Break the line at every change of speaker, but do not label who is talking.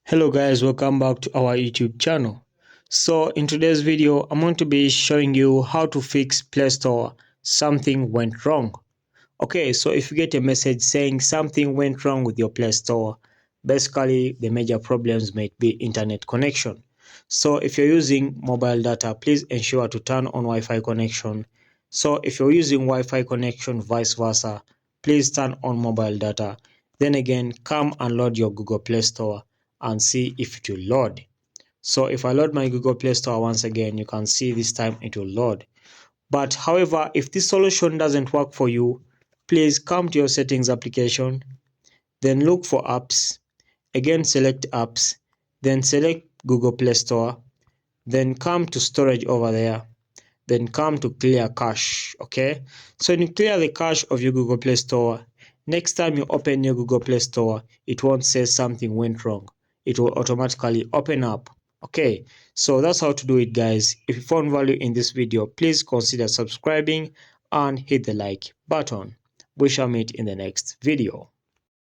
Hello guys, welcome back to our YouTube channel. So in today's video, I'm going to be showing you how to fix Play Store something went wrong. Okay, so if you get a message saying something went wrong with your Play Store, basically the major problems might be internet connection. So if you're using mobile data, please ensure to turn on Wi-Fi connection. So if you're using Wi-Fi connection, vice versa, please turn on mobile data. Then again, come and load your Google Play Store and see if it will load. So if I load my Google Play Store once again, you can see this time it will load. But however, if this solution doesn't work for you, please come to your settings application, then look for apps, again select apps, then select Google Play Store, then come to storage over there, then come to clear cache. Okay, so when you clear the cache of your Google Play Store, next time you open your Google Play Store, it won't say something went wrong. It will automatically open up. Okay, so that's how to do it, guys. If you found value in this video, please consider subscribing and hit the like button. We shall meet in the next video.